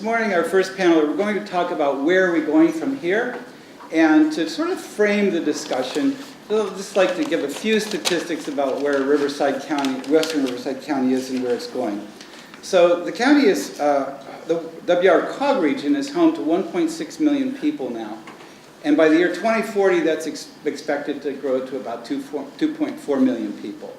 this morning, our first panel, we're going to talk about where are we going from here. And to sort of frame the discussion, I'd just like to give a few statistics about where Riverside County, western Riverside County is and where it's going. So the county is, the WR-COG region is home to 1.6 million people now. And by the year 2040, that's expected to grow to about 2.4 million people.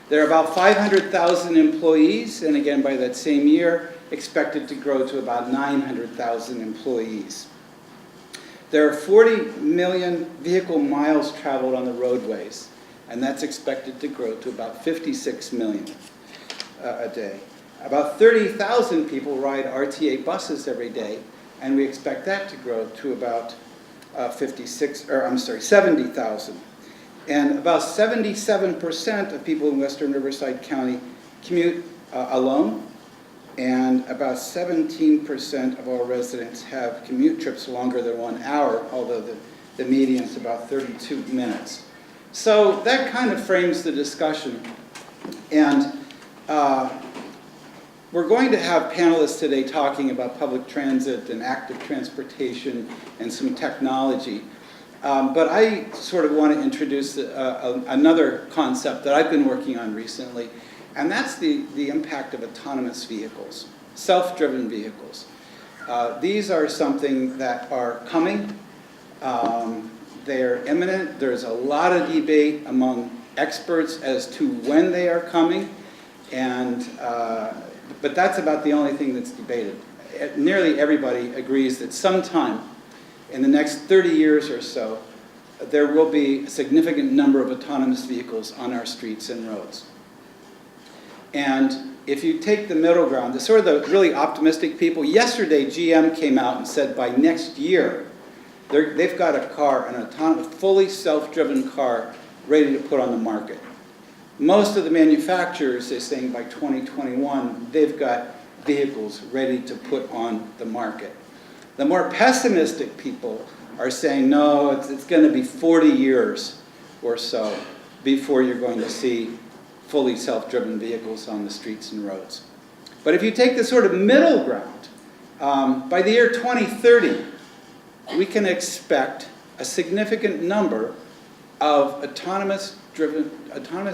There are about 500,000 employees, and again, by that same year, expected to grow to about 900,000 employees. There are 40 million vehicle miles traveled on the roadways, and that's expected to grow to about 56 million a day. About 30,000 people ride RTA buses every day, and we expect that to grow to about 70,000. And about 77% of people in western Riverside County commute alone, and about 17% of all residents have commute trips longer than 1 hour, although the median is about 32 minutes. So that kind of frames the discussion. And we're going to have panelists today talking about public transit and active transportation and some technology. But I sort of want to introduce another concept that I've been working on recently, and that's the impact of autonomous vehicles, self-driven vehicles. These are something that are coming. They're imminent. There's a lot of debate among experts as to when they are coming, and but that's about the only thing that's debated. Nearly everybody agrees that sometime in the next 30 years or so, there will be a significant number of autonomous vehicles on our streets and roads. And if you take the middle ground, the sort of the really optimistic people, yesterday GM came out and said by next year, they've got a car, an autonomous, fully self-driven car, ready to put on the market. Most of the manufacturers are saying by 2021, they've got vehicles ready to put on the market. The more pessimistic people are saying, no, it's going to be 40 years or so before you're going to see fully self-driven vehicles on the streets and roads. But if you take the sort of middle ground, by the year 2030, we can expect a significant number of autonomous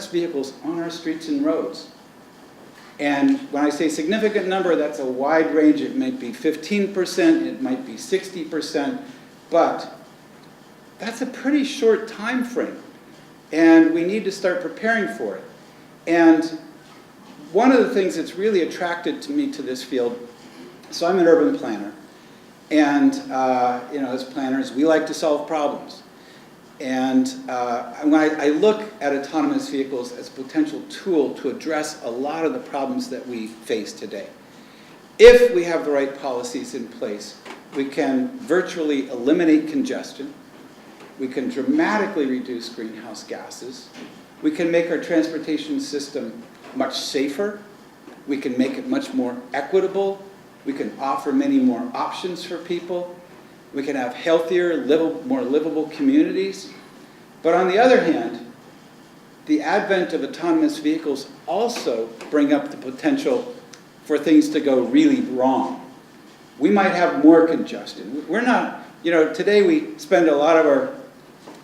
vehicles on our streets and roads. And when I say significant number, that's a wide range. It might be 15%, it might be 60%, but that's a pretty short time frame. And we need to start preparing for it. And one of the things that's really attracted me to this field, so I'm an urban planner. And as planners, we like to solve problems. And when I look at autonomous vehicles as a potential tool to address a lot of the problems that we face today, if we have the right policies in place, we can virtually eliminate congestion, we can dramatically reduce greenhouse gases, we can make our transportation system much safer, we can make it much more equitable, we can offer many more options for people, we can have healthier, more livable communities. But on the other hand, the advent of autonomous vehicles also bring up the potential for things to go really wrong. We might have more congestion. We're not, today we spend a lot of our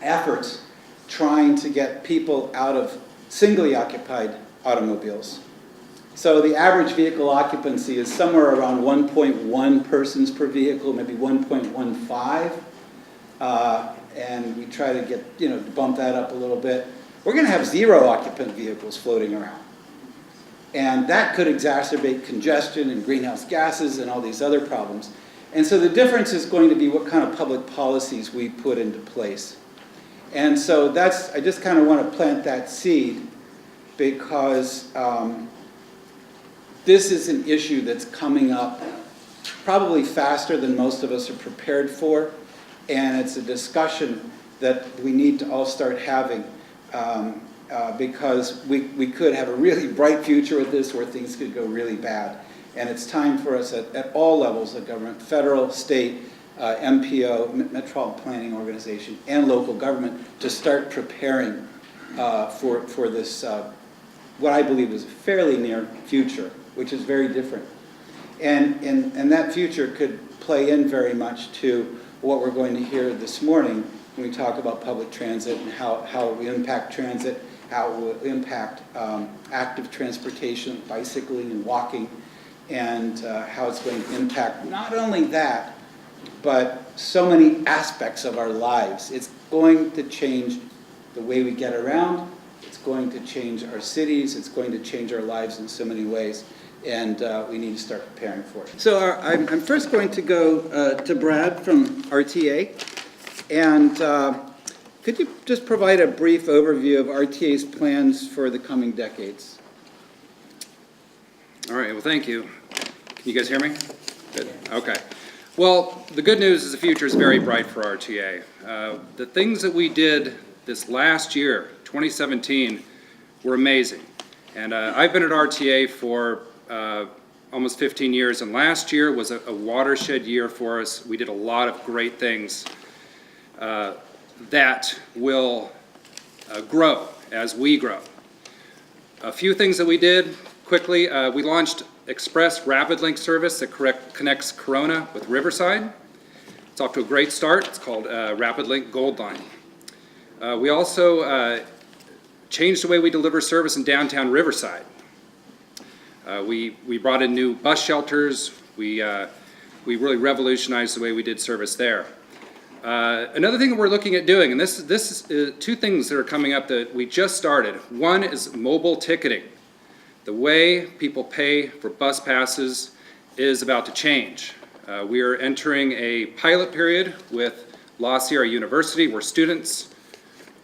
efforts trying to get people out of singly occupied automobiles. So the average vehicle occupancy is somewhere around 1.1 persons per vehicle, maybe 1.15. And we try to get, to bump that up a little bit. We're going to have zero occupant vehicles floating around. And that could exacerbate congestion and greenhouse gases and all these other problems. And so the difference is going to be what kind of public policies we put into place. And so I just kind of want to plant that seed because this is an issue that's coming up probably faster than most of us are prepared for, and it's a discussion that we need to all start having because we could have a really bright future with this where things could go really bad. And it's time for us at all levels of government, federal, state, MPO, Metrolink Planning Organization, and local government to start preparing for this, what I believe is a fairly near future, which is very different. And that future could play in very much to what we're going to hear this morning when we talk about public transit and how it will impact transit, how it will impact active transportation, bicycling and walking, and how it's going to impact not only that, but so many aspects of our lives. It's going to change the way we get around. It's going to change our cities. It's going to change our lives in so many ways. And we need to start preparing for it. So I'm first going to go to Brad from RTA. And could you just provide a brief overview of RTA's plans for the coming decades? All right, well, thank you. Can you guys hear me? Good, okay. Well, the good news is the future is very bright for RTA. The things that we did this last year, 2017, were amazing. And I've been at RTA for almost 15 years, and last year was a watershed year for us. We did a lot of great things that will grow as we grow. A few things that we did quickly, we launched Express Rapid Link service that connects Corona with Riverside. It's off to a great start. It's called Rapid Link Gold Line. We also changed the way we deliver service in downtown Riverside. We brought in new bus shelters. We really revolutionized the way we did service there. Another thing that we're looking at doing, and this is two things that are coming up that we just started. One is mobile ticketing. The way people pay for bus passes is about to change. We are entering a pilot period with La Sierra University where students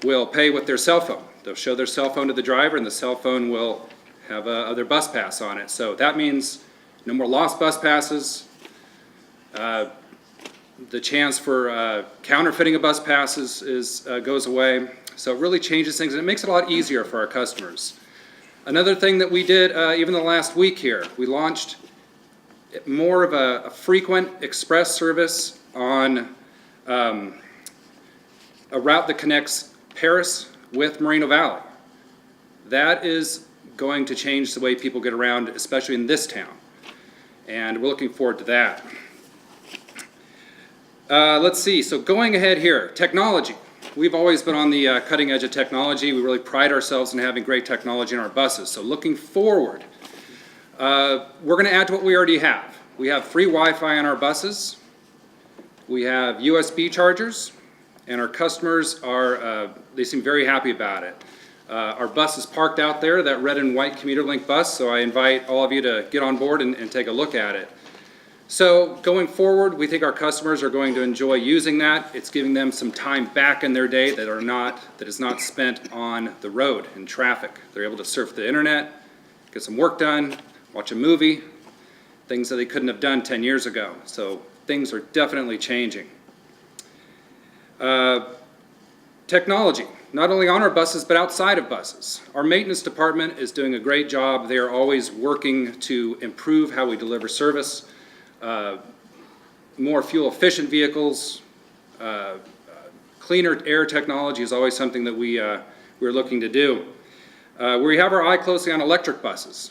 will pay with their cell phone. They'll show their cell phone to the driver and the cell phone will have their bus pass on it. So that means no more lost bus passes. The chance for counterfeiting of bus passes goes away. So it really changes things and it makes it a lot easier for our customers. Another thing that we did even the last week here, we launched more of a frequent express service on a route that connects Paris with Moreno Valley. That is going to change the way people get around, especially in this town. And we're looking forward to that. Let's see, so going ahead here, technology. We've always been on the cutting edge of technology. We really pride ourselves in having great technology in our buses. So looking forward, we're going to add to what we already have. We have free Wi-Fi on our buses. We have USB chargers, and our customers they seem very happy about it. Our bus is parked out there, that red and white commuter link bus, so I invite all of you to get on board and take a look at it. So going forward, we think our customers are going to enjoy using that. It's giving them some time back in their day that is not spent on the road in traffic. They're able to surf the internet, get some work done, watch a movie, things that they couldn't have done 10 years ago. So things are definitely changing. Technology, not only on our buses, but outside of buses. Our maintenance department is doing a great job. They are always working to improve how we deliver service. More fuel-efficient vehicles, cleaner air technology is always something that we're looking to do. We have our eye closely on electric buses.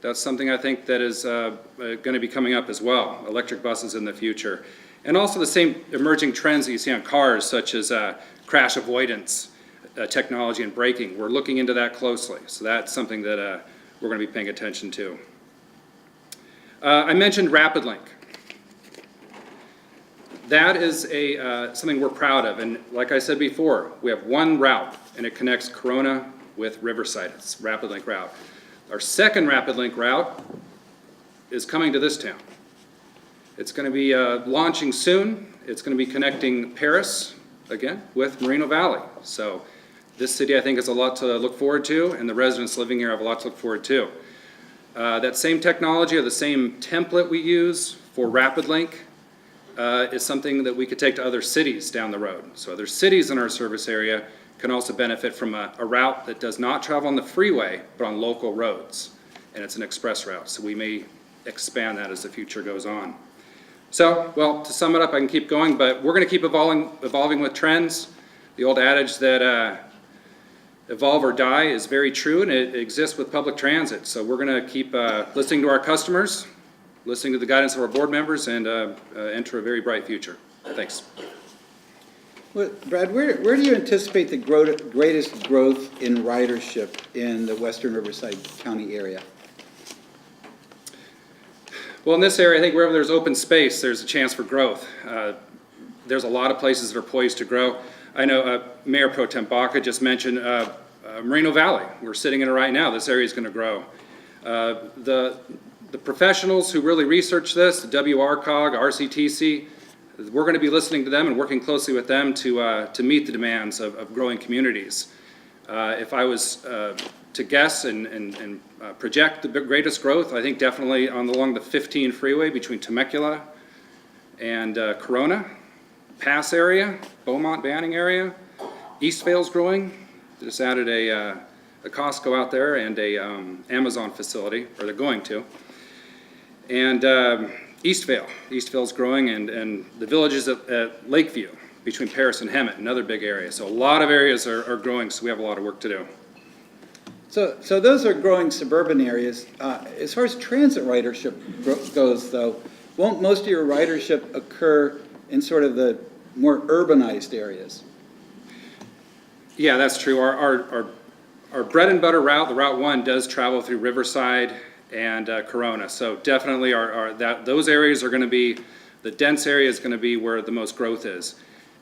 That's something I think that is going to be coming up as well, electric buses in the future. And also the same emerging trends that you see on cars, such as crash avoidance technology and braking. We're looking into that closely, so that's something that we're going to be paying attention to. I mentioned Rapid Link. That is something we're proud of, and like I said before, we have one route, and it connects Corona with Riverside. It's Rapid Link route. Our second Rapid Link route is coming to this town. It's going to be launching soon. It's going to be connecting Paris, again, with Moreno Valley. So this city, I think, has a lot to look forward to, and the residents living here have a lot to look forward to. That same technology or the same template we use for Rapid Link is something that we could take to other cities down the road. So other cities in our service area can also benefit from a route that does not travel on the freeway, but on local roads. And it's an express route, so we may expand that as the future goes on. So, well, to sum it up, I can keep going, but we're going to keep evolving with trends. The old adage that evolve or die is very true, and it exists with public transit. So we're going to keep listening to our customers listening to the guidance of our board members, and enter a very bright future. Thanks. Well, Brad, where do you anticipate the greatest growth in ridership in the western Riverside County area? Well, in this area, I think wherever there's open space, there's a chance for growth. There's a lot of places that are poised to grow. I know Mayor Pro Tem Baca just mentioned Moreno Valley. We're sitting in it right now. This area is going to grow. The professionals who really research this, the WRCOG, RCTC, we're going to be listening to them and working closely with them to meet the demands of growing communities. If I was to guess and project the greatest growth, I think definitely along the 15 freeway between Temecula and Corona, Pass area, Beaumont, Banning area. Eastvale's growing. Just added a Costco out there and a Amazon facility, or they're going to. And Eastvale's growing, and the villages at Lakeview between Paris and Hemet, another big area. So a lot of areas are growing, so we have a lot of work to do. So those are growing suburban areas. As far as transit ridership goes, though, won't most of your ridership occur in sort of the more urbanized areas? Yeah, that's true. Our bread and butter route, the Route 1, does travel through Riverside and Corona. So definitely those areas are going to be, the dense area is going to be where the most growth is.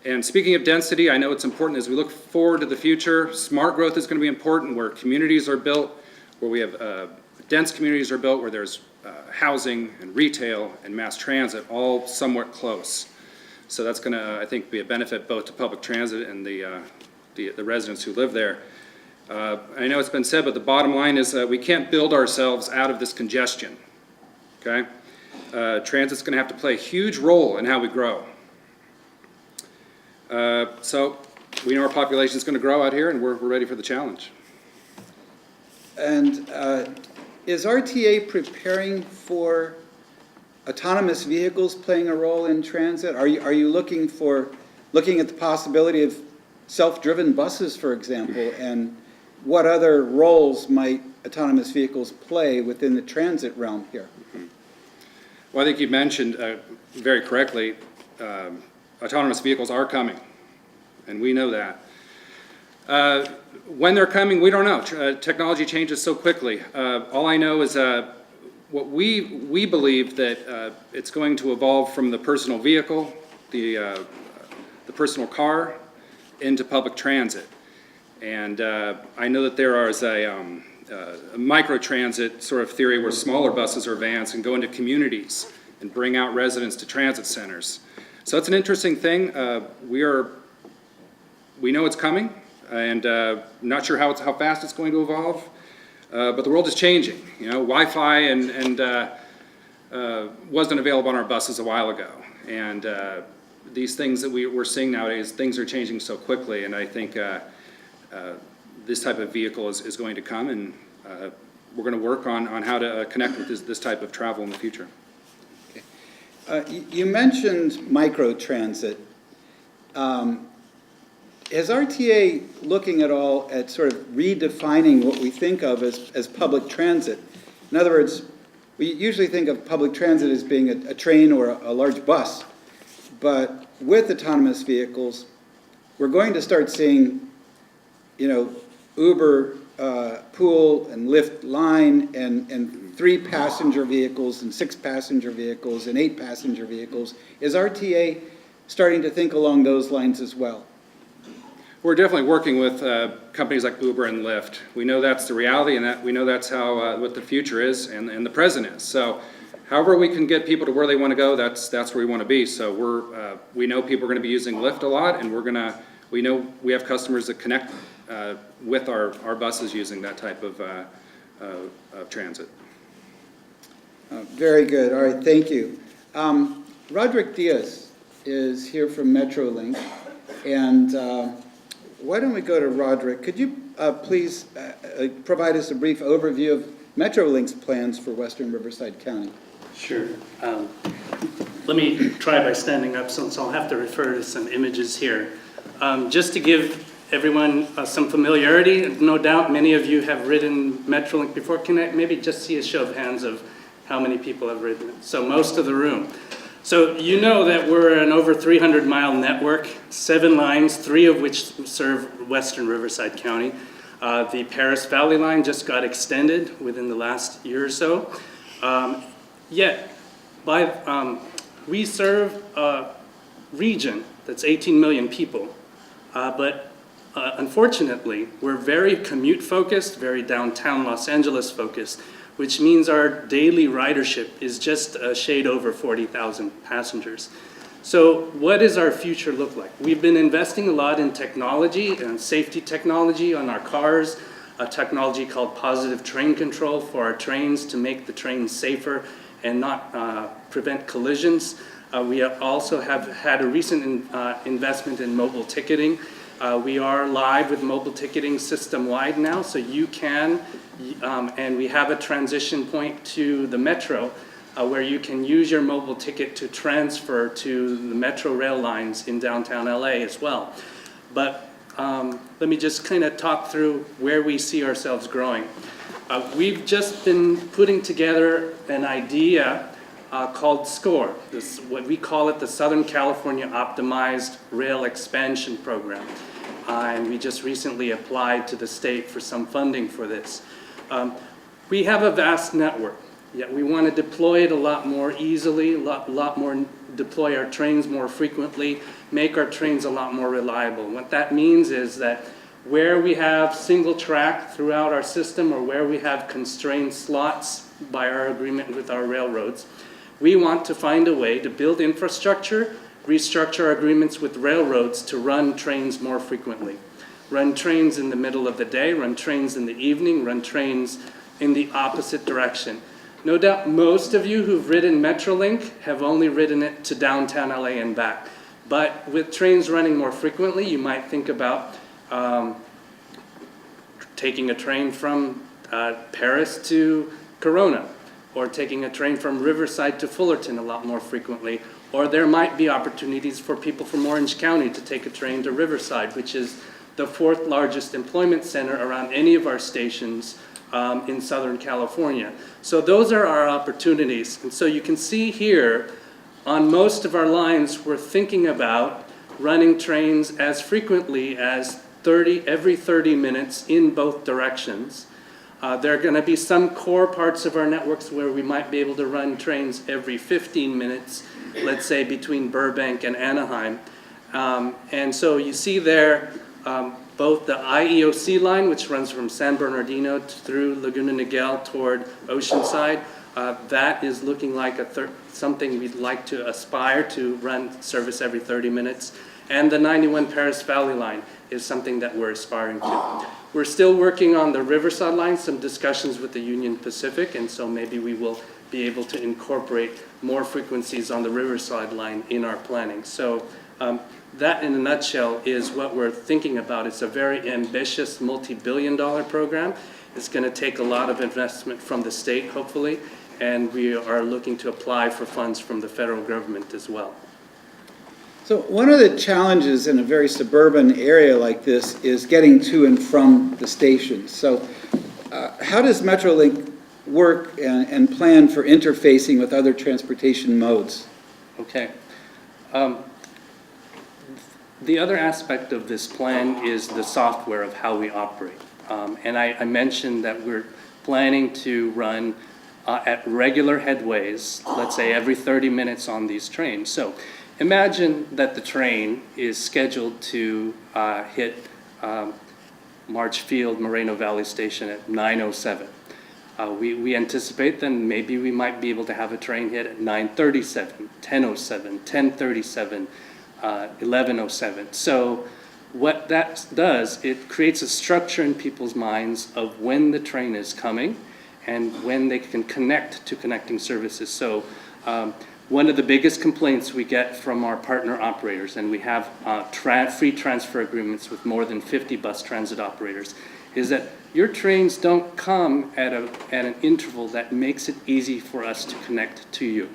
And speaking of density, I know it's important as we look forward to the future. Smart growth is going to be important where communities are built, where we have dense communities are built, where there's housing and retail and mass transit all somewhat close. So that's going to, I think, be a benefit both to public transit and the residents who live there. I know it's been said, but the bottom line is we can't build ourselves out of this congestion, okay? Transit's going to have to play a huge role in how we grow. So we know our population is going to grow out here, and we're ready for the challenge. And is RTA preparing for autonomous vehicles playing a role in transit? Are you looking at the possibility of self-driven buses, for example, and what other roles might autonomous vehicles play within the transit realm here? Mm-hmm. Well, I think you mentioned very correctly, autonomous vehicles are coming, and we know that. When they're coming, we don't know. Technology changes so quickly. All I know is what we believe that it's going to evolve from the personal vehicle, the personal car, into public transit. And I know that there is a microtransit sort of theory where smaller buses or vans can go into communities and bring out residents to transit centers. So it's an interesting thing. We know it's coming, and not sure how fast it's going to evolve, but the world is changing. You know, Wi-Fi and wasn't available on our buses a while ago, and these things that we're seeing nowadays, things are changing so quickly, and I think this type of vehicle is going to come, and we're going to work on how to connect with this type of travel in the future. Okay. You mentioned microtransit. Is RTA looking at all at sort of redefining what we think of as public transit? In other words, we usually think of public transit as being a train or a large bus, but with autonomous vehicles, we're going to start seeing, you know, Uber Pool and Lyft Line and 3-passenger vehicles and 6-passenger vehicles and 8-passenger vehicles. Is RTA starting to think along those lines as well? We're definitely working with companies like Uber and Lyft. We know that's the reality, and that we know that's how what the future is and the present is. So however we can get people to where they want to go, that's where we want to be. So we know people are going to be using Lyft a lot, and we know we have customers that connect with our buses using that type of transit. Very good. All right, thank you. Roderick Diaz is here from Metrolink, and why don't we go to Roderick? Could you please provide us a brief overview of Metrolink's plans for Western Riverside County? Sure. Let me try by standing up, since I'll have to refer to some images here. Just to give everyone some familiarity, no doubt many of you have ridden Metrolink before. Can I maybe just see a show of hands of How many people have ridden it? So most of the room. So you know that we're an over 300-mile network, 7 lines, 3 of which serve western Riverside County. The Paris Valley line just got extended within the last year or so. Yet, we serve a region that's 18 million people, but unfortunately, we're very commute-focused, very downtown Los Angeles-focused, which means our daily ridership is just a shade over 40,000 passengers. So what does our future look like? We've been investing a lot in technology and safety technology on our cars, a technology called positive train control for our trains to make the trains safer and not prevent collisions. We also have had a recent investment in mobile ticketing. We are live with mobile ticketing system-wide now, so you can, and we have a transition point to the Metro where you can use your mobile ticket to transfer to the Metro rail lines in downtown LA as well. But let me just kind of talk through where we see ourselves growing. We've just been putting together an idea called SCORE. This, what we call it, the Southern California Optimized Rail Expansion Program. And we just recently applied to the state for some funding for this. We have a vast network, yet we want to deploy it a lot more easily, a lot more, deploy our trains more frequently, make our trains a lot more reliable. What that means is that where we have single track throughout our system or where we have constrained slots by our agreement with our railroads, we want to find a way to build infrastructure, restructure our agreements with railroads to run trains more frequently. Run trains in the middle of the day, run trains in the evening, run trains in the opposite direction. No doubt most of you who've ridden Metrolink have only ridden it to downtown LA and back. But with trains running more frequently, you might think about taking a train from Paris to Corona, or taking a train from Riverside to Fullerton a lot more frequently. Or there might be opportunities for people from Orange County to take a train to Riverside, which is the 4th largest employment center around any of our stations in Southern California. So those are our opportunities. And so you can see here, on most of our lines, we're thinking about running trains as frequently as every 30 minutes in both directions. There are going to be some core parts of our networks where we might be able to run trains every 15 minutes, let's say between Burbank and Anaheim. And so you see there both the IEOC line, which runs from San Bernardino through Laguna Niguel toward Oceanside. That is looking like something we'd like to aspire to run service every 30 minutes. And the 91 Paris Valley line is something that we're aspiring to. We're still working on the Riverside line, some discussions with the Union Pacific, and so maybe we will be able to incorporate more frequencies on the Riverside line in our planning. So that in a nutshell is what we're thinking about. It's a very ambitious multi-billion-dollar program. It's going to take a lot of investment from the state, hopefully, and we are looking to apply for funds from the federal government as well. So one of the challenges in a very suburban area like this is getting to and from the stations. So how does Metrolink work and plan for interfacing with other transportation modes? Okay. The other aspect of this plan is the software of how we operate. And I mentioned that we're planning to run at regular headways, let's say every 30 minutes on these trains. So imagine that the train is scheduled to hit March Field, Moreno Valley Station at 9:07. We anticipate then maybe we might be able to have a train hit at 9:37, 10:07, 10:37, 11:07. So what that does, it creates a structure in people's minds of when the train is coming and when they can connect to connecting services. So one of the biggest complaints we get from our partner operators, and we have free transfer agreements with more than 50 bus transit operators, is that your trains don't come at an interval that makes it easy for us to connect to you.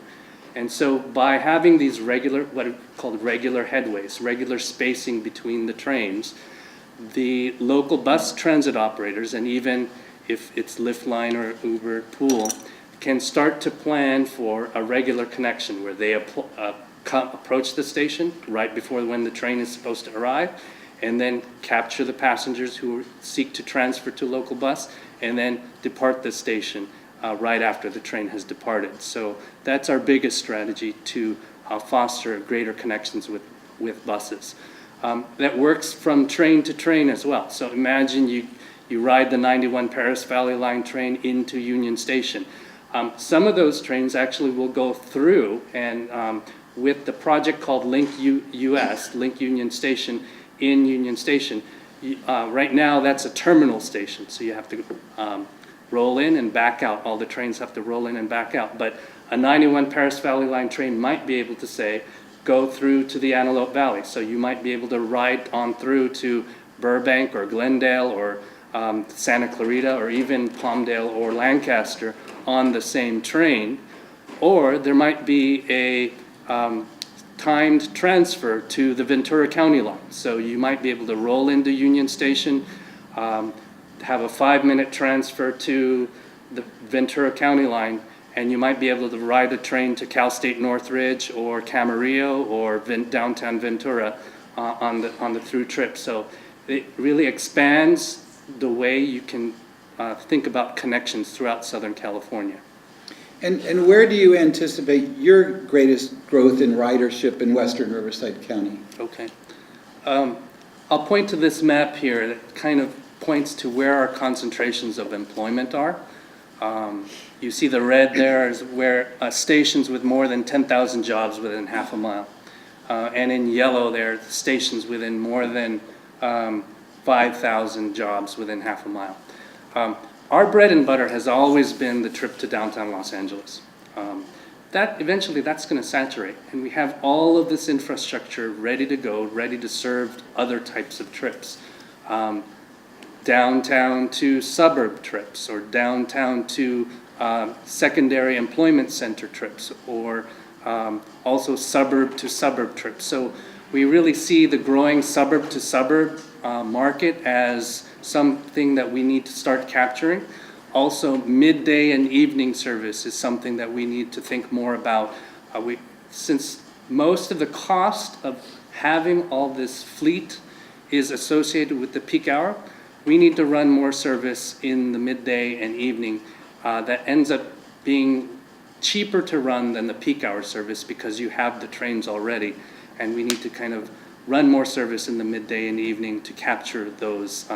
And so by having these regular, what are called regular headways, regular spacing between the trains, the local bus transit operators, and even if it's Lyft Line or Uber Pool, can start to plan for a regular connection where they approach the station right before when the train is supposed to arrive, and then capture the passengers who seek to transfer to local bus, and then depart the station right after the train has departed. So that's our biggest strategy to foster greater connections with buses. That works from train to train as well. So imagine you ride the 91 Paris Valley Line train into Union Station. Some of those trains actually will go through, and with the project called Link US, Link Union Station, in Union Station, right now that's a terminal station, so you have to roll in and back out. All the trains have to roll in and back out. But a 91 Paris Valley Line train might be able to say, go through to the Antelope Valley. So you might be able to ride on through to Burbank or Glendale or Santa Clarita or even Palmdale or Lancaster on the same train. Or there might be a timed transfer to the Ventura County line. So you might be able to roll into Union Station, have a 5-minute transfer to the Ventura County line, and you might be able to ride a train to Cal State Northridge or Camarillo or downtown Ventura on the through trip. So it really expands the way you can think about connections throughout Southern California. And where do you anticipate your greatest growth in ridership in western Riverside County? Okay. I'll point to this map here that kind of points to where our concentrations of employment are. You see the red there is where stations with more than 10,000 jobs within half a mile. And in yellow there, the stations within more than 5,000 jobs within half a mile. Our bread and butter has always been the trip to downtown Los Angeles. Eventually that's going to saturate, and we have all of this infrastructure ready to go, ready to serve other types of trips. Downtown to suburb trips, or downtown to secondary employment center trips, or also suburb to suburb trips. So we really see the growing suburb to suburb market as something that we need to start capturing. Also, midday and evening service is something that we need to think more about. Since most of the cost of having all this fleet is associated with the peak hour, we need to run more service in the midday and evening. That ends up being cheaper to run than the peak hour service because you have the trains already, and we need to kind of run more service in the midday and evening to capture those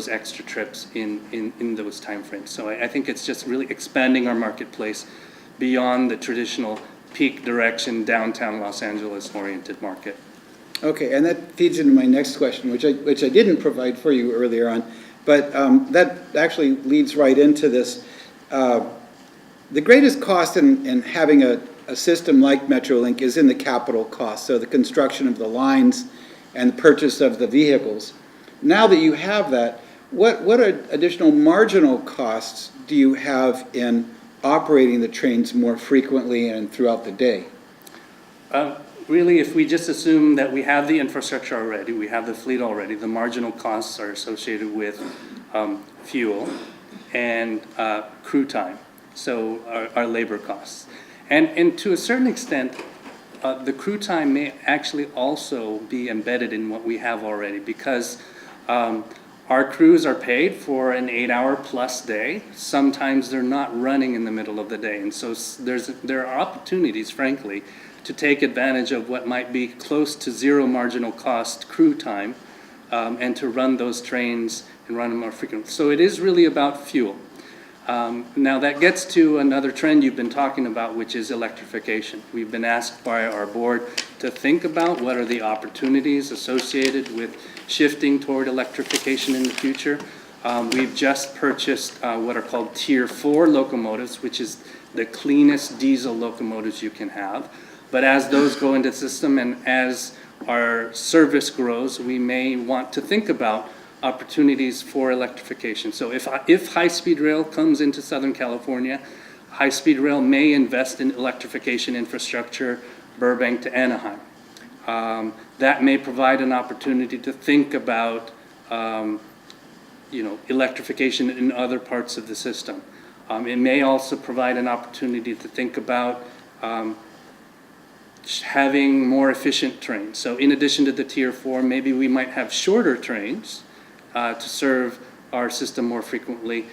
extra trips in those timeframes. So I think it's just really expanding our marketplace beyond the traditional peak direction downtown Los Angeles oriented market. Okay, and that feeds into my next question, which I didn't provide for you earlier on, but that actually leads right into this. The greatest cost in having a system like Metrolink is in the capital cost, so the construction of the lines and the purchase of the vehicles. Now that you have that, what additional marginal costs do you have in operating the trains more frequently and throughout the day? Really, if we just assume that we have the infrastructure already, we have the fleet already, the marginal costs are associated with fuel and crew time, so our labor costs. And to a certain extent, the crew time may actually also be embedded in what we have already, because our crews are paid for an 8-hour plus day. Sometimes they're not running in the middle of the day. And so there are opportunities, frankly, to take advantage of what might be close to zero marginal cost crew time and to run those trains and run them more frequently. So it is really about fuel. Now that gets to another trend you've been talking about, which is electrification. We've been asked by our board to think about what are the opportunities associated with shifting toward electrification in the future. We've just purchased what are called Tier 4 locomotives, which is the cleanest diesel locomotives you can have. But as those go into the system and as our service grows, we may want to think about opportunities for electrification. So if high-speed rail comes into Southern California, high-speed rail may invest in electrification infrastructure, Burbank to Anaheim. That may provide an opportunity to think about electrification in other parts of the system. It may also provide an opportunity to think about having more efficient trains. So in addition to the Tier 4, maybe we might have shorter trains to serve our system more frequently,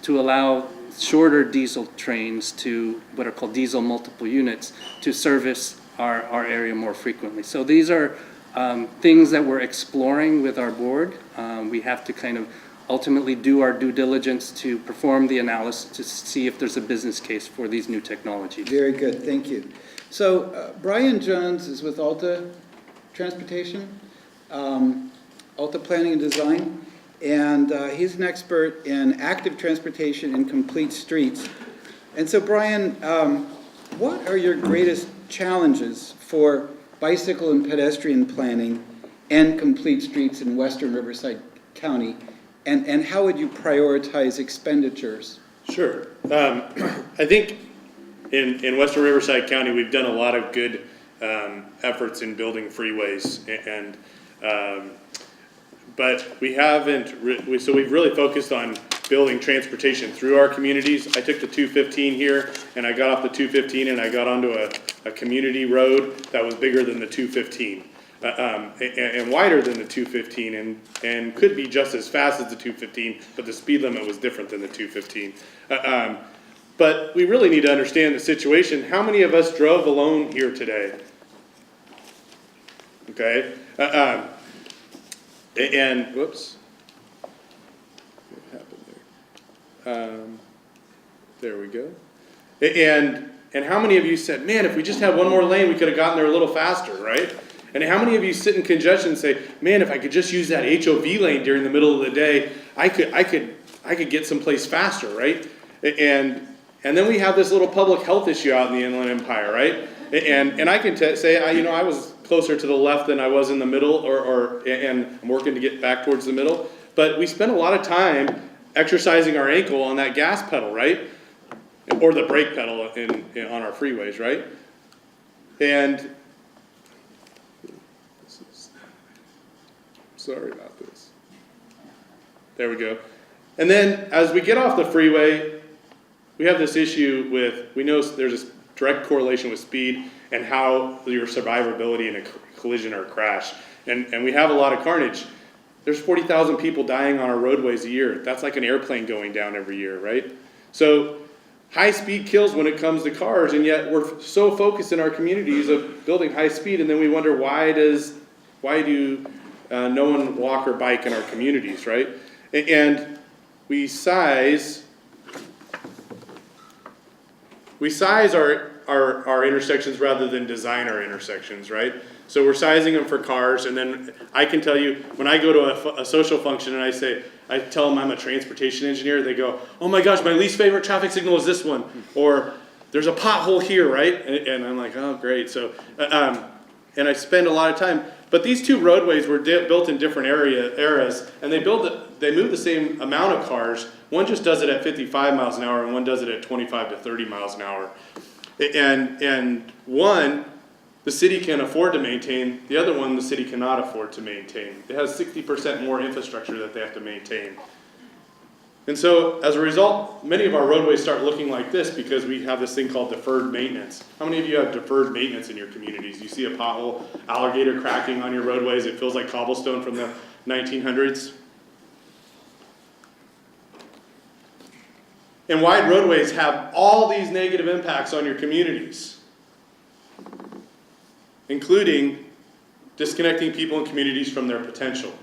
to allow shorter diesel trains to what are called diesel multiple units to service our area more frequently. So these are things that we're exploring with our board. We have to kind of ultimately do our due diligence to perform the analysis to see if there's a business case for these new technologies. Very good, thank you. So Bryan Jones is with Alta Transportation, Alta Planning and Design, and he's an expert in active transportation and complete streets. And so Bryan, what are your greatest challenges for bicycle and pedestrian planning and complete streets in western Riverside County? And how would you prioritize expenditures? Sure. I think in western Riverside County, we've done a lot of good efforts in building freeways, but we haven't. So we've really focused on building transportation through our communities. I took the 215 here, and I got off the 215, and I got onto a community road that was bigger than the 215. And wider than the 215 and could be just as fast as the 215, but the speed limit was different than the 215. But we really need to understand the situation. How many of us drove alone here today? Okay. And whoops. What happened there? There we go. And how many of you said, man, if we just had one more lane, we could have gotten there a little faster, right? And how many of you sit in congestion and say, man, if I could just use that HOV lane during the middle of the day, I could get someplace faster, right? And then we have this little public health issue out in the Inland Empire, right? And I can say, I was closer to the left than I was in the middle, and I'm working to get back towards the middle. But we spend a lot of time exercising our ankle on that gas pedal, right? Or the brake pedal on our freeways, right? And sorry about this. There we go. And then as we get off the freeway, we have this issue with, we know there's a direct correlation with speed and how your survivability in a collision or crash. And we have a lot of carnage. There's 40,000 people dying on our roadways a year. That's like an airplane going down every year, right? So high speed kills when it comes to cars, and yet we're so focused in our communities of building high speed, and then we wonder why do no one walk or bike in our communities, right? And we size our intersections rather than design our intersections, right? So we're sizing them for cars, and then I can tell you, when I go to a social function and I tell them I'm a transportation engineer, they go, oh my gosh, my least favorite traffic signal is this one, or there's a pothole here, right? And I'm like, oh great. So, and I spend a lot of time. But these two roadways were built in different eras, and they move the same amount of cars. One just does it at 55 miles an hour, and one does it at 25 to 30 miles an hour. And one, the city can afford to maintain. The other one, the city cannot afford to maintain. It has 60% more infrastructure that they have to maintain. And so, as a result, many of our roadways start looking like this because we have this thing called deferred maintenance. How many of you have deferred maintenance in your communities? You see a pothole, alligator cracking on your roadways, it feels like cobblestone from the 1900s. And wide roadways have all these negative impacts on your communities, including disconnecting people and communities from their potential.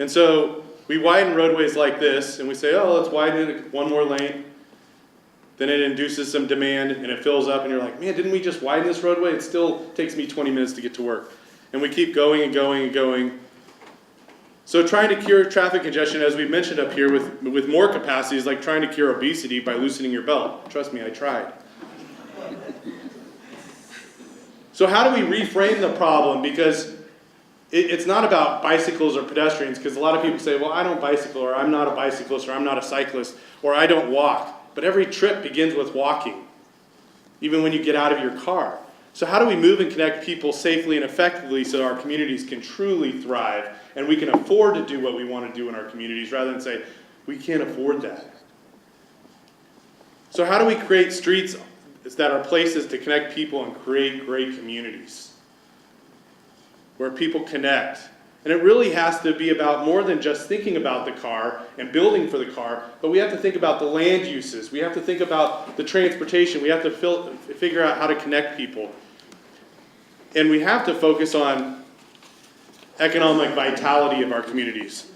And so, we widen roadways like this, and we say, oh, let's widen it one more lane. Then it induces some demand, and it fills up, and you're like, man, didn't we just widen this roadway? It still takes me 20 minutes to get to work. And we keep going and going and going. So trying to cure traffic congestion, as we mentioned up here, with more capacity is like trying to cure obesity by loosening your belt. Trust me, I tried. So how do we reframe the problem? Because it's not about bicycles or pedestrians, because a lot of people say, well, I don't bicycle, or I'm not a bicyclist, or I'm not a cyclist, or I don't walk. But every trip begins with walking, even when you get out of your car. So how do we move and connect people safely and effectively so our communities can truly thrive, and we can afford to do what we want to do in our communities, rather than say, we can't afford that. So how do we create streets that are places to connect people and create great communities where people connect? And it really has to be about more than just thinking about the car and building for the car, but we have to think about the land uses. We have to think about the transportation. We have to figure out how to connect people. And we have to focus on economic vitality of our communities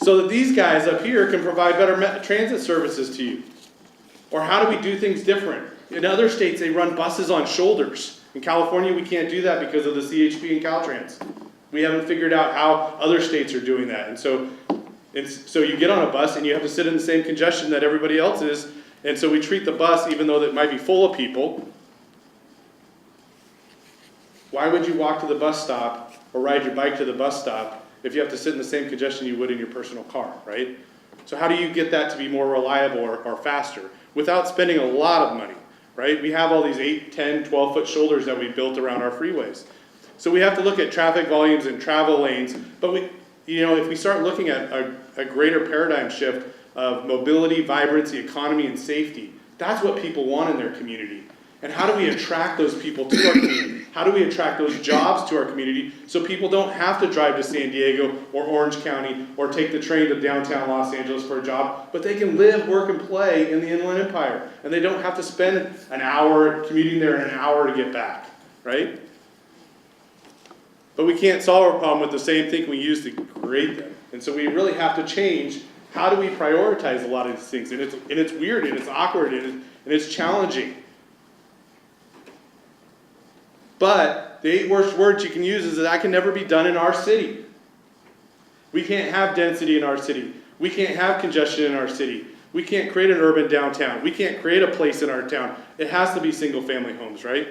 so that these guys up here can provide better transit services to you. Or how do we do things different? In other states, they run buses on shoulders. In California, we can't do that because of the CHP and Caltrans. We haven't figured out how other states are doing that. And so you get on a bus and you have to sit in the same congestion that everybody else is. And so we treat the bus, even though it might be full of people. Why would you walk to the bus stop or ride your bike to the bus stop if you have to sit in the same congestion you would in your personal car, right? So how do you get that to be more reliable or faster without spending a lot of money, right? We have all these 8, 10, 12-foot shoulders that we built around our freeways. So we have to look at traffic volumes and travel lanes, but if we start looking at a greater paradigm shift of mobility, vibrancy, economy, and safety, that's what people want in their community. And how do we attract those people to our community? How do we attract those jobs to our community so people don't have to drive to San Diego or Orange County or take the train to downtown Los Angeles for a job, but they can live, work, and play in the Inland Empire, and they don't have to spend an hour commuting there and an hour to get back, right? But we can't solve our problem with the same thing we used to create them. And so we really have to change how do we prioritize a lot of these things. And it's weird, and it's awkward, and it's challenging. But the 8 worst words you can use is that can never be done in our city. We can't have density in our city. We can't have congestion in our city. We can't create an urban downtown. We can't create a place in our town. It has to be single-family homes, right?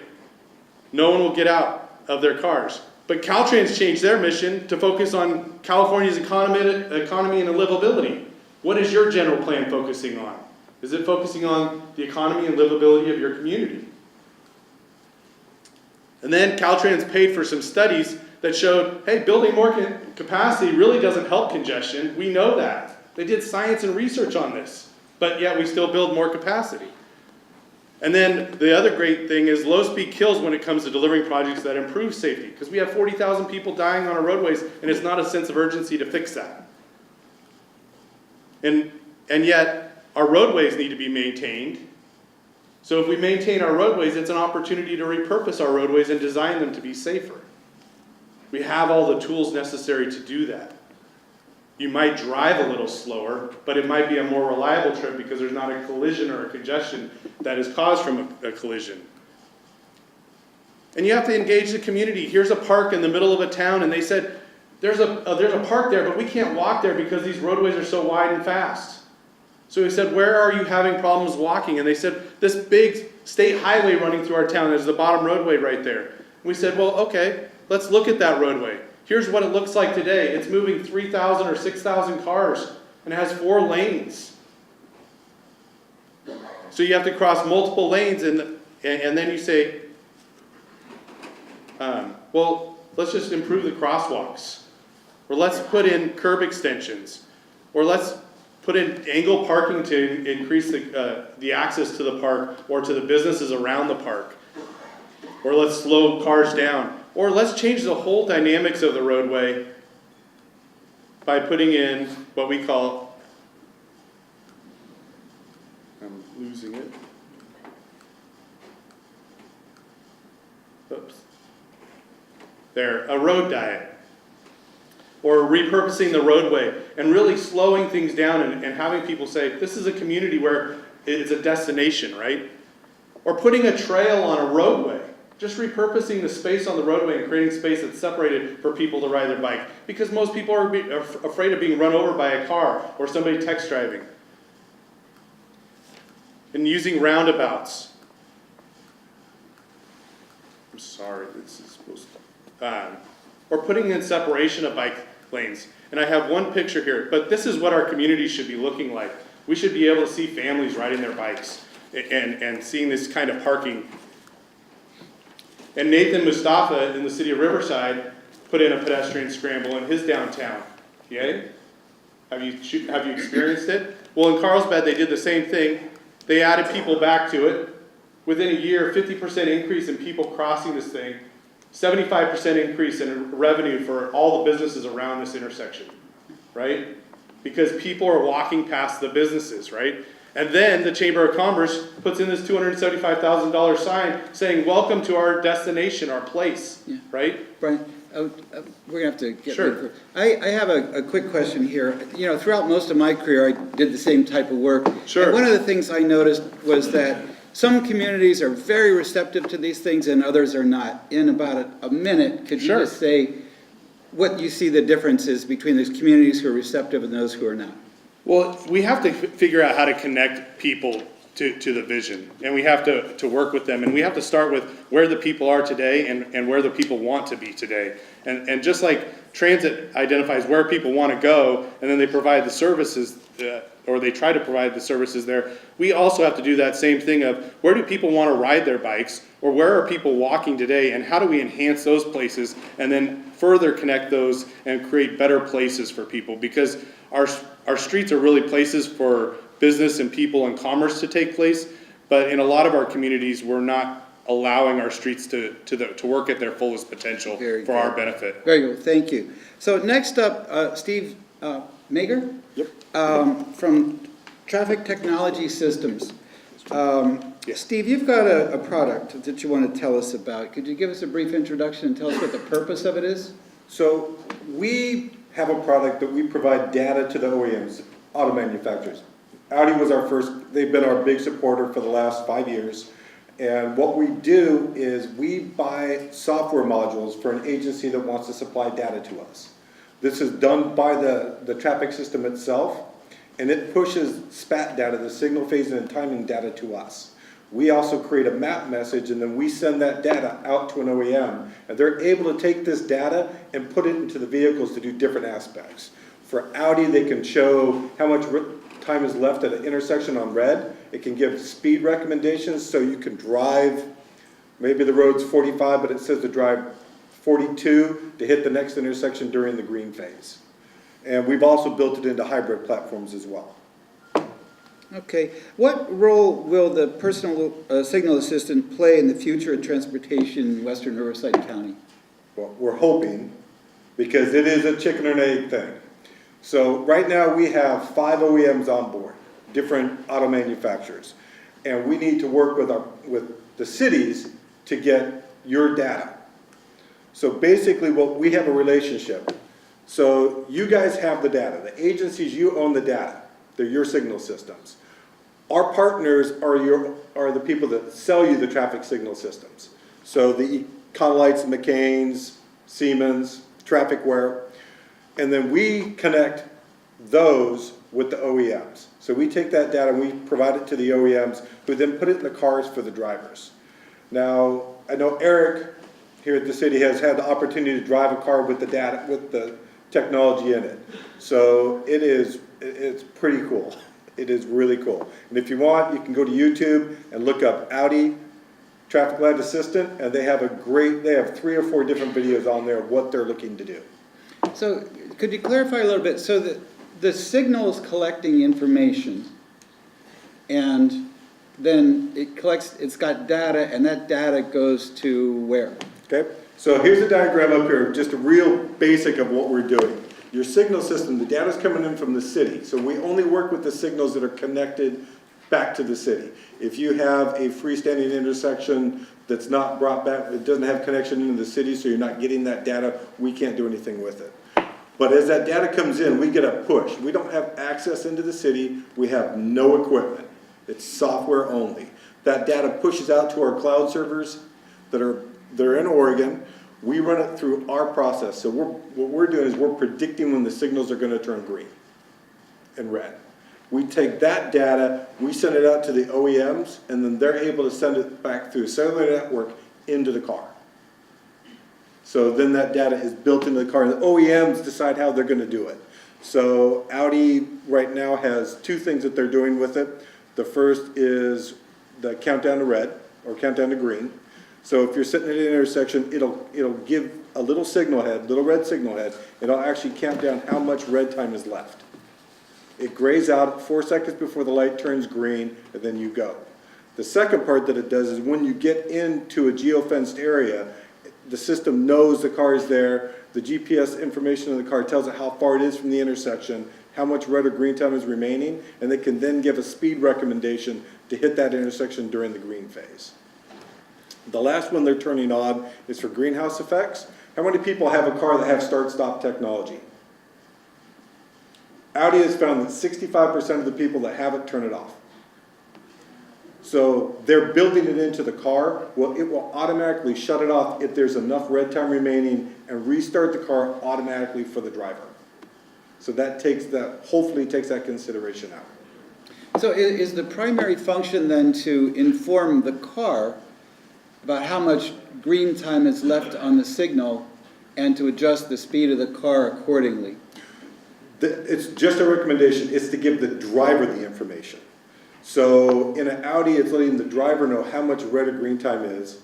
No one will get out of their cars. But Caltrans changed their mission to focus on California's economy and livability. What is your general plan focusing on? Is it focusing on the economy and livability of your community? And then Caltrans paid for some studies that showed, hey, building more capacity really doesn't help congestion. We know that. They did science and research on this, but yet we still build more capacity. And then the other great thing is low speed kills when it comes to delivering projects that improve safety, because we have 40,000 people dying on our roadways, and it's not a sense of urgency to fix that. And yet, our roadways need to be maintained. So if we maintain our roadways, it's an opportunity to repurpose our roadways and design them to be safer. We have all the tools necessary to do that. You might drive a little slower, but it might be a more reliable trip because there's not a collision or a congestion that is caused from a collision. And you have to engage the community. Here's a park in the middle of a town, and they said, there's a park there, but we can't walk there because these roadways are so wide and fast. So we said, where are you having problems walking? And they said, this big state highway running through our town, there's the bottom roadway right there. And we said, well, okay, let's look at that roadway. Here's what it looks like today. It's moving 3,000 or 6,000 cars, and it has 4 lanes. So you have to cross multiple lanes, and then you say, well, let's just improve the crosswalks. Or let's put in curb extensions. Or let's put in angle parking to increase the access to the park or to the businesses around the park. Or let's slow cars down. Or let's change the whole dynamics of the roadway by putting in what we call, I'm losing it. Oops. There, a road diet. Or repurposing the roadway and really slowing things down and having people say, this is a community where it's a destination, right? Or putting a trail on a roadway. Just repurposing the space on the roadway and creating space that's separated for people to ride their bike. Because most people are afraid of being run over by a car or somebody text driving. And using roundabouts. I'm sorry, this is supposed to... or putting in separation of bike lanes. And I have one picture here, but this is what our community should be looking like. We should be able to see families riding their bikes and seeing this kind of parking. And Nathan Mustafa in the city of Riverside put in a pedestrian scramble in his downtown. Yay? Have you experienced it? Well, in Carlsbad, they did the same thing, They added people back to it. Within a year, 50% increase in people crossing this thing, 75% increase in revenue for all the businesses around this intersection, right? Because people are walking past the businesses, right? And then the Chamber of Commerce puts in this $275,000 sign saying, welcome to our destination, our place, Yeah. right? Brian, we're gonna have to get. Sure. I have a quick question here. You know, throughout most of my career, I did the same type of work. Sure. And one of the things I noticed was that some communities are very receptive to these things and others are not. In about a minute, could you Sure. just say what you see the differences between those communities who are receptive and those who are not? Well, we have to figure out how to connect people to the vision, and we have to work with them, and we have to start with where the people are today and where the people want to be today. And just like transit identifies where people want to go, and then they provide the services, or they try to provide the services there, we also have to do that same thing of where do people want to ride their bikes, or where are people walking today, and how do we enhance those places, and then further connect those and create better places for people, because our streets are really places for business and people and commerce to take place, but in a lot of our communities, we're not allowing our streets to work at their fullest potential Very for good. our benefit. Very good, thank you. So next up, Steve Mager? Yep. From Traffic Technology Systems. Yes. Steve, you've got a product that you want to tell us about. Could you give us a brief introduction and tell us what the purpose of it is? So we have a product that we provide data to the OEMs, auto manufacturers. Audi was our first, they've been our big supporter for the last 5 years. And what we do is we buy software modules for an agency that wants to supply data to us. This is done by the traffic system itself, and it pushes SPAT data, the signal phasing and timing data, to us. We also create a map message, and then we send that data out to an OEM, and they're able to take this data and put it into the vehicles to do different aspects. For Audi, they can show how much time is left at an intersection on red. It can give speed recommendations, so you can drive, maybe the road's 45, but it says to drive 42 to hit the next intersection during the green phase. And we've also built it into hybrid platforms as well. Okay, what role will the personal signal assistant play in the future of transportation in western Riverside County? Well, we're hoping, because it is a chicken or an egg thing. So right now we have 5 OEMs on board, different auto manufacturers. And we need to work with the cities to get your data. So basically we have a relationship. So you guys have the data. The agencies, you own the data. They're your signal systems. Our partners are the people that sell you the traffic signal systems. So the Econolights, McCain's, Siemens, Trafficware. And then we connect those with the OEMs. So we take that data and we provide it to the OEMs, who then put it in the cars for the drivers. Now, I know Eric here at the city has had the opportunity to drive a car with the data, with the technology in it. So it's pretty cool. It is really cool. And if you want, you can go to YouTube and look up Audi Traffic Light Assistant, and they have 3 or 4 different videos on there of what they're looking to do. So could you clarify a little bit? So the signal is collecting information, and then it's got data, and that data goes to where? Okay, so here's a diagram up here, just a real basic of what we're doing. Your signal system, the data's coming in from the city, so we only work with the signals that are connected back to the city. If you have a freestanding intersection that's not brought back, it doesn't have connection into the city, so you're not getting that data, we can't do anything with it. But as that data comes in, we get a push. We don't have access into the city, we have no equipment. It's software only. That data pushes out to our cloud servers they're in Oregon. We run it through our process. So what we're doing is we're predicting when the signals are going to turn green and red. We take that data, we send it out to the OEMs, and then they're able to send it back through a cellular network into the car. So then that data is built into the car, and the OEMs decide how they're going to do it. So Audi right now has 2 things that they're doing with it. The first is the countdown to red, or countdown to green. So if you're sitting at an intersection, it'll give a little signal head, little red signal head. It'll actually count down how much red time is left. It grays out 4 seconds before the light turns green, and then you go. The second part that it does is when you get into a geofenced area, the system knows the car is there. The GPS information in the car tells it how far it is from the intersection, how much red or green time is remaining, and it can then give a speed recommendation to hit that intersection during the green phase. The last one they're turning on is for greenhouse effects. How many people have a car that have start-stop technology? Audi has found that 65% of the people that have it turn it off. So they're building it into the car. Well, it will automatically shut it off if there's enough red time remaining and restart the car automatically for the driver. So that hopefully takes that consideration out. So is the primary function then to inform the car about how much green time is left on the signal and to adjust the speed of the car accordingly? It's just a recommendation. It's to give the driver the information. So in an Audi, it's letting the driver know how much red or green time is,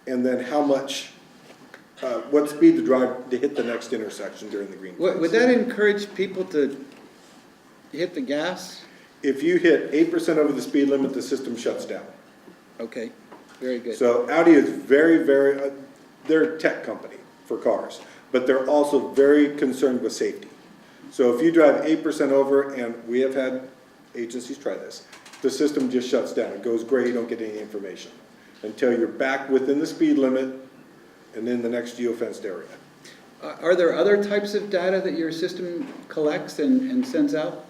and then how much, what speed to drive to hit the next intersection during the green phase. Would that encourage people to hit the gas? If you hit 8% over the speed limit, the system shuts down. Okay, very good. So Audi is very, they're a tech company for cars, but they're also very concerned with safety. So if you drive 8% over, and we have had agencies try this, the system just shuts down. It goes gray, you don't get any information until you're back within the speed limit and in the next geofenced area. Are there other types of data that your system collects and sends out?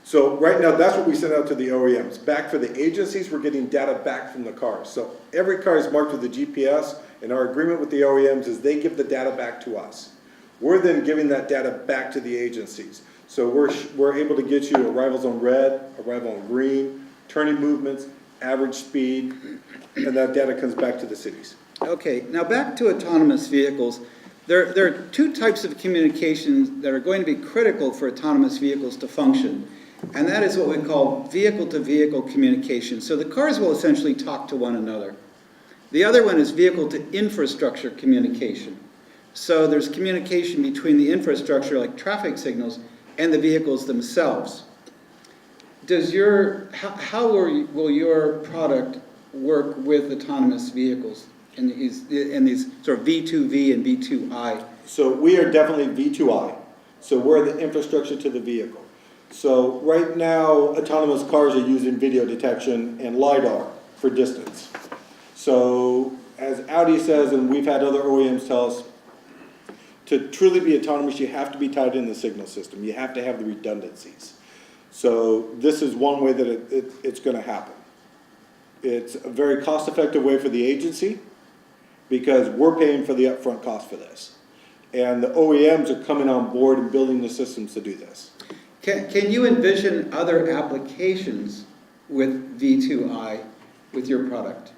So right now, that's what we send out to the OEMs. Back for the agencies, we're getting data back from the cars. So every car is marked with the GPS, and our agreement with the OEMs is they give the data back to us. We're then giving that data back to the agencies. So we're able to get you arrivals on red, arrival on green, turning movements, average speed, and that data comes back to the cities. Okay, now back to autonomous vehicles. There are two types of communications that are going to be critical for autonomous vehicles to function. And that is what we call vehicle-to-vehicle communication. So the cars will essentially talk to one another. The other one is vehicle-to-infrastructure communication. So there's communication between the infrastructure, like traffic signals, and the vehicles themselves. How will your product work with autonomous vehicles in these sort of V2V and V2I? So we are definitely V2I. So we're the infrastructure to the vehicle. So right now, autonomous cars are using video detection and LiDAR for distance. So as Audi says, and we've had other OEMs tell us, to truly be autonomous, you have to be tied in the signal system. You have to have the redundancies. So this is one way that it's going to happen. It's a very cost-effective way for the agency because we're paying for the upfront cost for this. And the OEMs are coming on board and building the systems to do this. Can you envision other applications with V2I with your product?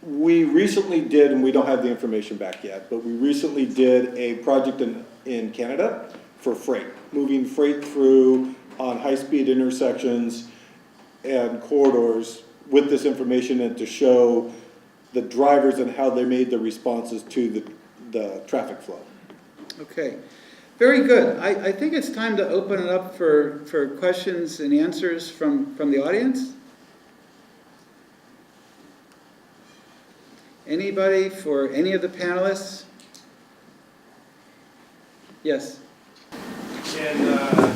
We recently did, and we don't have the information back yet, but we recently did a project in Canada for freight, moving freight through on high-speed intersections and corridors with this information and to show the drivers and how they made the responses to the traffic flow. Okay, very good. I think it's time to open it up for questions and answers from the audience. Anybody for any of the panelists? Yes. In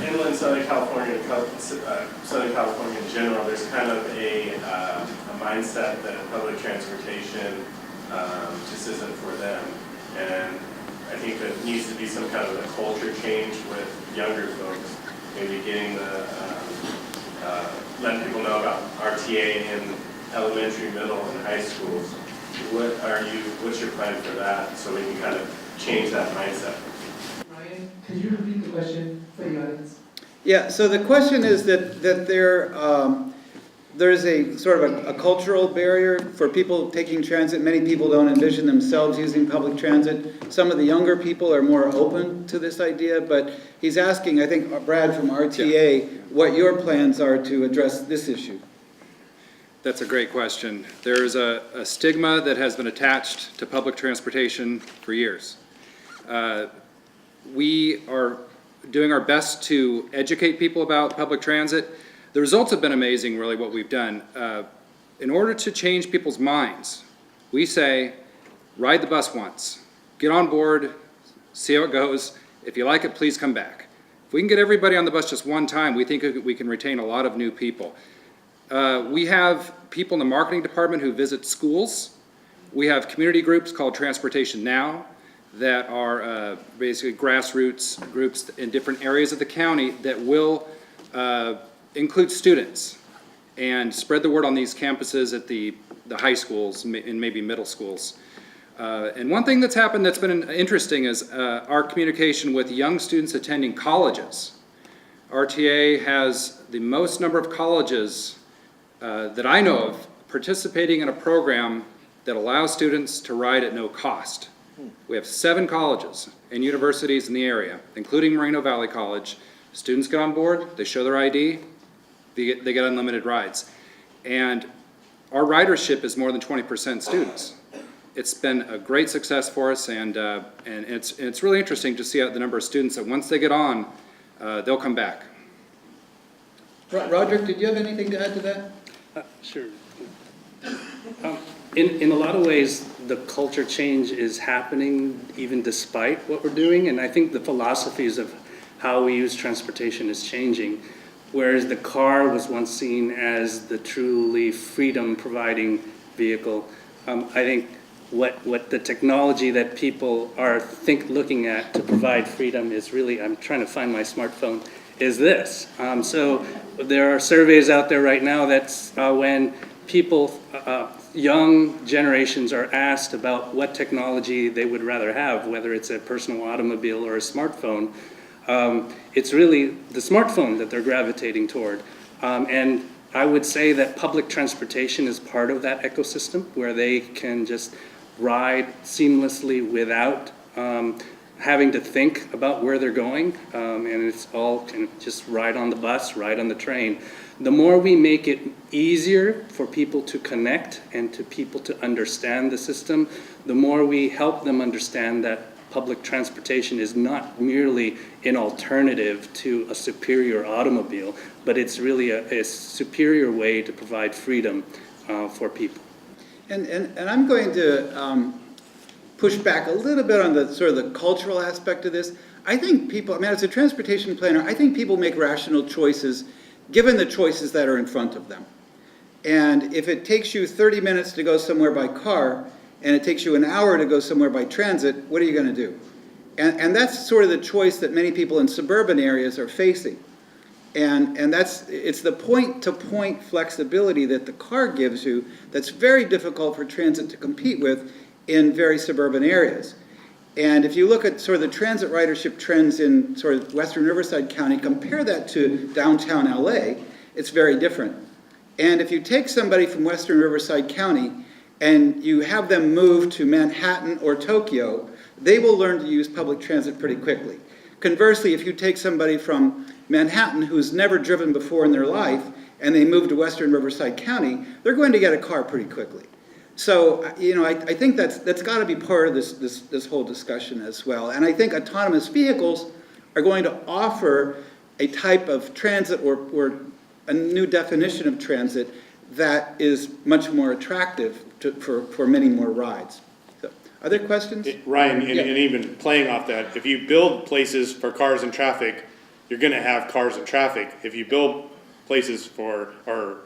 inland Southern California, Southern California in general, there's kind of a mindset that public transportation just isn't for them. And I think that needs to be some kind of a culture change with younger folks, maybe getting letting people know about RTA in elementary, middle, and high schools. What's your plan for that so we can kind of change that mindset? Ryan, could you repeat the question for the audience? Yeah, so the question is that there's a sort of a cultural barrier for people taking transit. Many people don't envision themselves using public transit. Some of the younger people are more open to this idea, but he's asking, I think, Brad from RTA, what your plans are to address this issue. That's a great question. There's a stigma that has been attached to public transportation for years. We are doing our best to educate people about public transit. The results have been amazing, really, what we've done. In order to change people's minds, we say, ride the bus once, get on board, see how it goes. If you like it, please come back. If we can get everybody on the bus just one time, we think we can retain a lot of new people. We have people in the marketing department who visit schools. We have community groups called Transportation Now that are basically grassroots groups in different areas of the county that will include students and spread the word on these campuses at the high schools and maybe middle schools. And one thing that's happened that's been interesting is our communication with young students attending colleges. RTA has the most number of colleges that I know of participating in a program that allows students to ride at no cost. We have 7 colleges and universities in the area, including Moreno Valley College. Students get on board, they show their ID, they get unlimited rides. And our ridership is more than 20% students. It's been a great success for us, and it's really interesting to see the number of students that once they get on, they'll come back. Roderick, did you have anything to add to that? Sure. In a lot of ways, the culture change is happening even despite what we're doing, and I think the philosophies of how we use transportation is changing. Whereas the car was once seen as the truly freedom-providing vehicle, I think what the technology that people are looking at to provide freedom is really, I'm trying to find my smartphone, is this. So there are surveys out there right now that's when people, young generations are asked about what technology they would rather have, whether it's a personal automobile or a smartphone, it's really the smartphone that they're gravitating toward. And I would say that public transportation is part of that ecosystem where they can just ride seamlessly without having to think about where they're going, and it's all kind of just ride on the bus, ride on the train. The more we make it easier for people to connect and to people to understand the system, the more we help them understand that public transportation is not merely an alternative to a superior automobile, but it's really a superior way to provide freedom for people. And I'm going to push back a little bit on the sort of the cultural aspect of this. I think people, I mean, as a transportation planner, I think people make rational choices given the choices that are in front of them. And if it takes you 30 minutes to go somewhere by car, and it takes you an hour to go somewhere by transit, what are you going to do? And that's sort of the choice that many people in suburban areas are facing. And it's the point-to-point flexibility that the car gives you that's very difficult for transit to compete with in very suburban areas. And if you look at sort of the transit ridership trends in sort of western Riverside County, compare that to downtown LA, it's very different. And if you take somebody from western Riverside County and you have them move to Manhattan or Tokyo, they will learn to use public transit pretty quickly. Conversely, if you take somebody from Manhattan who's never driven before in their life and they move to western Riverside County, they're going to get a car pretty quickly. So, you know, I think that's got to be part of this whole discussion as well. And I think autonomous vehicles are going to offer a type of transit or a new definition of transit that is much more attractive for many more rides. So, are there questions? Ryan, and Yeah. even playing off that, if you build places for cars and traffic, you're gonna have cars and traffic. If you build places for, or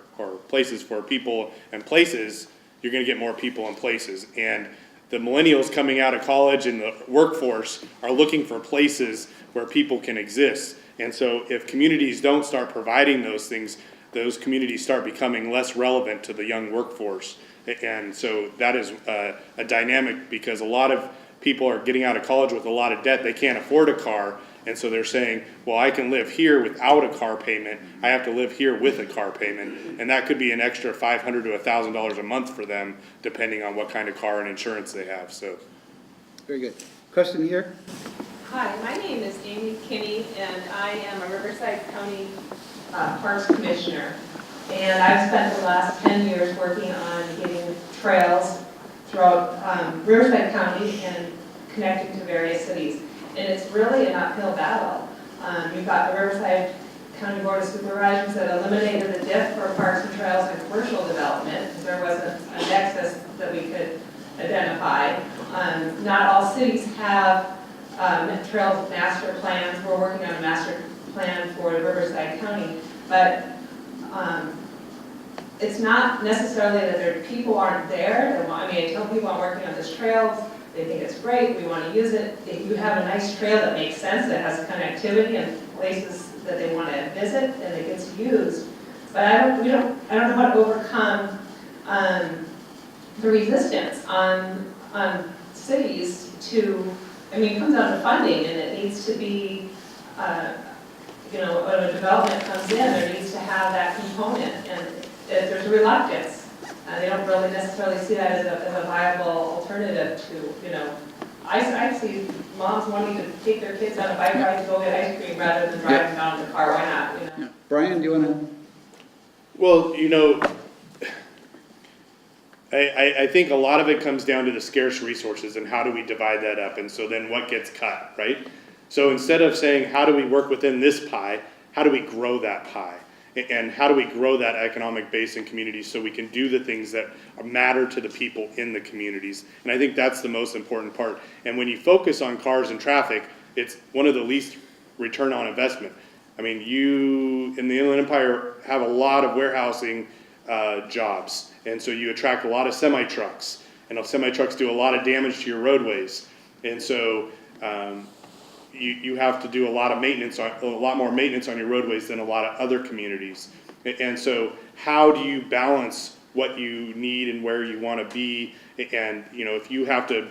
places for people and places, you're gonna get more people and places. And the millennials coming out of college and the workforce are looking for places where people can exist. And so if communities don't start providing those things, those communities start becoming less relevant to the young workforce. And so that is a dynamic, because a lot of people are getting out of college with a lot of debt. They can't afford a car. And so they're saying, well, I can live here without a car payment. I have to live here with a car payment. And that could be an extra $500 to $1,000 a month for them, depending on what kind of car and insurance they have. So, Very good. Question here? Hi, my name is Amy Kinney, and I am a Riverside County Parks Commissioner. And I've spent the last 10 years working on getting trails throughout Riverside County and connecting to various cities. And it's really an uphill battle. You've got the Riverside County Board of Supervisors that eliminated the DIF for parks and trails and commercial development, because there wasn't a nexus that we could identify. Not all cities have trails master plans. We're working on a master plan for Riverside County, but it's not necessarily that people aren't there. I tell people I'm working on this trail, they think it's great, we want to use it. If you have a nice trail that makes sense, that has connectivity and places that they want to visit, and it gets used. But I don't know how to overcome the resistance on cities to, it comes down to funding, and it needs to be, when a development comes in, there needs to have that component, and there's a reluctance. They don't really necessarily see that as a viable alternative to, I see moms wanting to take their kids on a bike ride to go get ice cream rather than driving down in the car. Why not? Yeah. Brian, do you want to? Well, I think a lot of it comes down to the scarce resources and how do we divide that up, and so then what gets cut, right? So instead of saying how do we work within this pie, how do we grow that pie? And how do we grow that economic base in communities so we can do the things that matter to the people in the communities? And I think that's the most important part. And when you focus on cars and traffic, it's one of the least return on investment. You in the Inland Empire have a lot of warehousing jobs. And so you attract a lot of semi-trucks. And those semi-trucks do a lot of damage to your roadways. And so you have to do a lot more maintenance on your roadways than a lot of other communities. And so how do you balance what you need and where you want to be? And if you have to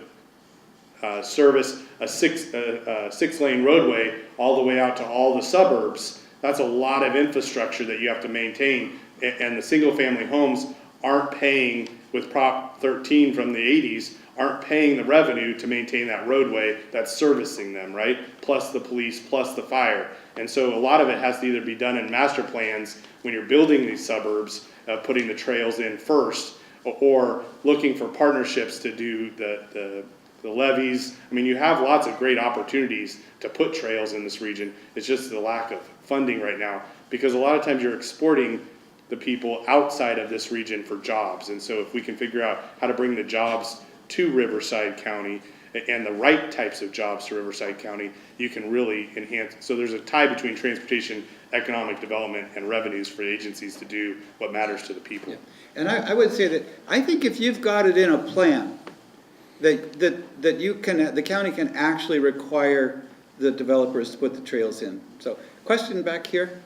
service a six-lane roadway all the way out to all the suburbs, that's a lot of infrastructure that you have to maintain. And the single-family homes aren't paying, with Prop 13 from the 80s, aren't paying the revenue to maintain that roadway that's servicing them, right? Plus the police, plus the fire. And so a lot of it has to either be done in master plans when you're building these suburbs, putting the trails in first, or looking for partnerships to do the levees. You have lots of great opportunities to put trails in this region. It's just the lack of funding right now, because a lot of times you're exporting the people outside of this region for jobs. And so if we can figure out how to bring the jobs to Riverside County and the right types of jobs to Riverside County, you can really enhance. So there's a tie between transportation, economic development, and revenues for agencies to do what matters to the people. Yeah. And I would say that I think if you've got it in a plan, that you can, the county can actually require the developers to put the trails in. So, question back here.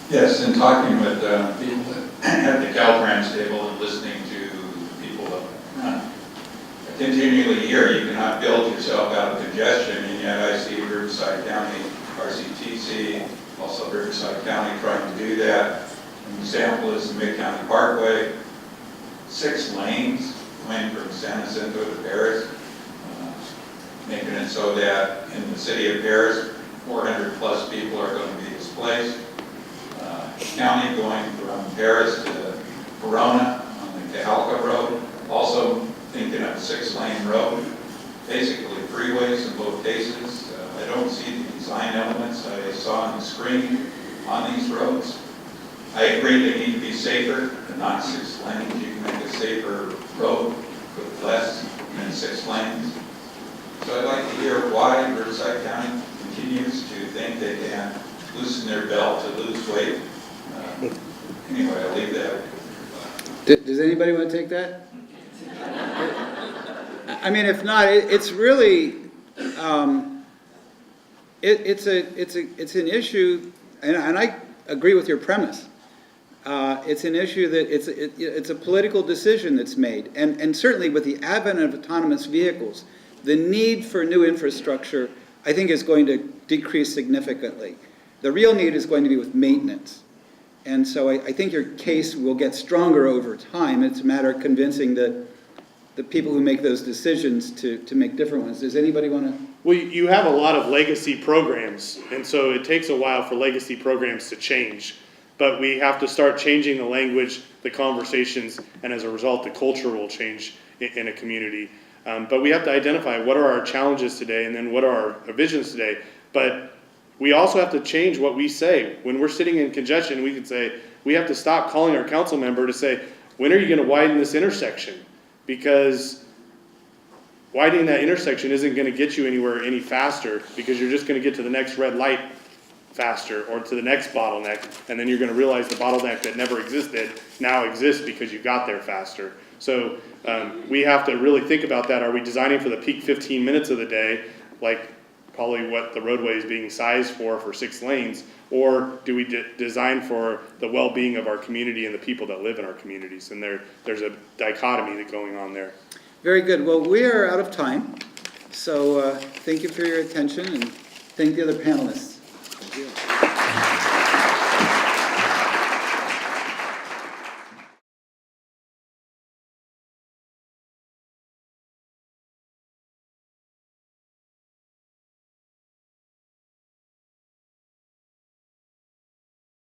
Yes, in talking with people at the Caltrans table and listening to people continually here, you cannot build yourself out of congestion, and yet I see Riverside County, RCTC, also Riverside County trying to do that. An example is the Mid-County Parkway, 6 lanes going from San Jacinto to Paris, making it so that in the city of Paris, 400 plus people are going to be displaced. County going from Paris to Verona on the Cajalca Road, also thinking of a 6-lane road, basically freeways in both cases. I don't see the design elements I saw on the screen on these roads. I agree they need to be safer, but not 6 lanes. You can make a safer road with less than 6 lanes. So I'd like to hear why Riverside County continues to think they can loosen their belt to lose weight. Anyway, I'll leave that. Does anybody want to take that? If not, it's really, it's an issue, and I agree with your premise. It's an issue that it's a political decision that's made, and certainly with the advent of autonomous vehicles, the need for new infrastructure, I think, is going to decrease significantly. The real need is going to be with maintenance. And so I think your case will get stronger over time. It's a matter of convincing the people who make those decisions to make different ones. Does anybody want to? Well, you have a lot of legacy programs, and so it takes a while for legacy programs to change. But we have to start changing the language, the conversations, and as a result, the culture will change in a community. But we have to identify what are our challenges today and then what are our visions today. But we also have to change what we say. When we're sitting in congestion, we can say, we have to stop calling our council member to say, when are you gonna widen this intersection? Because widening that intersection isn't gonna get you anywhere any faster, because you're just gonna get to the next red light faster, or to the next bottleneck, and then you're gonna realize the bottleneck that never existed now exists because you got there faster. So we have to really think about that. Are we designing for the peak 15 minutes of the day, like probably what the roadway is being sized for 6 lanes, or do we design for the well-being of our community and the people that live in our communities? And there's a dichotomy that's going on there. Very good. Well, we are out of time, so thank you for your attention, and thank the other panelists.